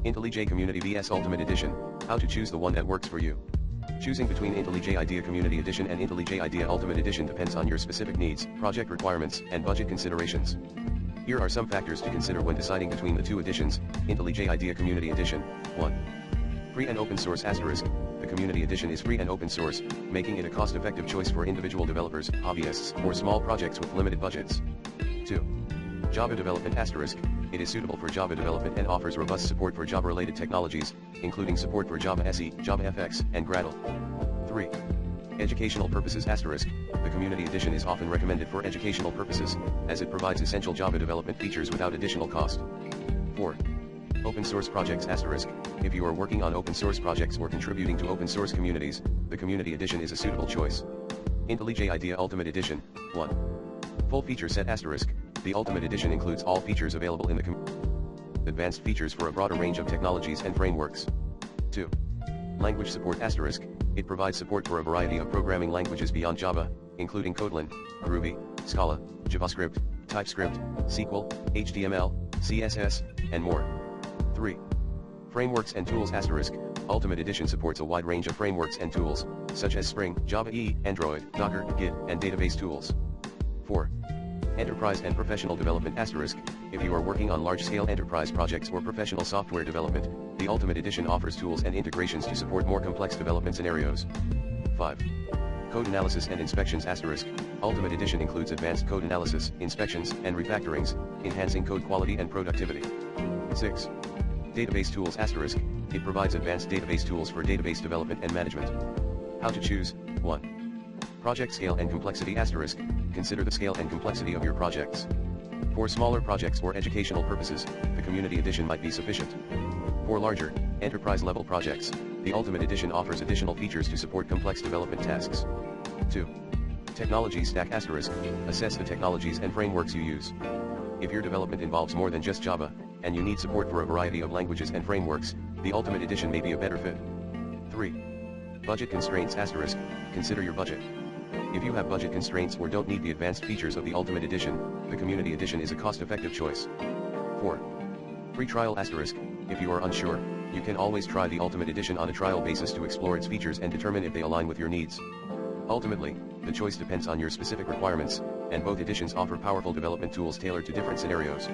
IntelliJ Community vs Ultimate Edition, how to choose the one that works for you. Choosing between IntelliJ IDEA Community Edition and IntelliJ IDEA Ultimate Edition depends on your specific needs, project requirements, and budget considerations. Here are some factors to consider when deciding between the two editions. IntelliJ IDEA Community Edition. 1. Free and open source asterisk. The Community Edition is free and open source, making it a cost-effective choice for individual developers, hobbyists, or small projects with limited budgets. 2. Java development asterisk. It is suitable for Java development and offers robust support for Java-related technologies, including support for Java SE, Java FX, and Gradle. 3. Educational purposes asterisk. The Community Edition is often recommended for educational purposes, as it provides essential Java development features without additional cost. 4. Open source projects asterisk. If you are working on open source projects or contributing to open source communities, the Community Edition is a suitable choice. IntelliJ IDEA Ultimate Edition. 1. Full feature set asterisk. The Ultimate Edition includes all features available in the advanced features for a broader range of technologies and frameworks. 2. Language support asterisk. It provides support for a variety of programming languages beyond Java, including Kotlin, Ruby, Scala, JavaScript, TypeScript, SQL, HTML, CSS, and more. 3. Frameworks and tools asterisk. Ultimate Edition supports a wide range of frameworks and tools, such as Spring, Java EE, Android, Docker, Git, and database tools. 4. Enterprise and professional development asterisk. If you are working on large-scale enterprise projects or professional software development, the Ultimate Edition offers tools and integrations to support more complex development scenarios. 5. Code analysis and inspections asterisk. Ultimate Edition includes advanced code analysis, inspections, and refactorings, enhancing code quality and productivity. 6. Database tools asterisk. It provides advanced database tools for database development and management. How to choose. 1. Project scale and complexity asterisk. Consider the scale and complexity of your projects. For smaller projects or educational purposes, the Community Edition might be sufficient. For larger, enterprise-level projects, the Ultimate Edition offers additional features to support complex development tasks. 2. Technology stack asterisk. Assess the technologies and frameworks you use. If your development involves more than just Java, and you need support for a variety of languages and frameworks, the Ultimate Edition may be a better fit. 3. Budget constraints asterisk. Consider your budget. If you have budget constraints or don't need the advanced features of the Ultimate Edition, the Community Edition is a cost-effective choice. 4. Free trial asterisk. If you are unsure, you can always try the Ultimate Edition on a trial basis to explore its features and determine if they align with your needs. Ultimately, the choice depends on your specific requirements, and both editions offer powerful development tools tailored to different scenarios.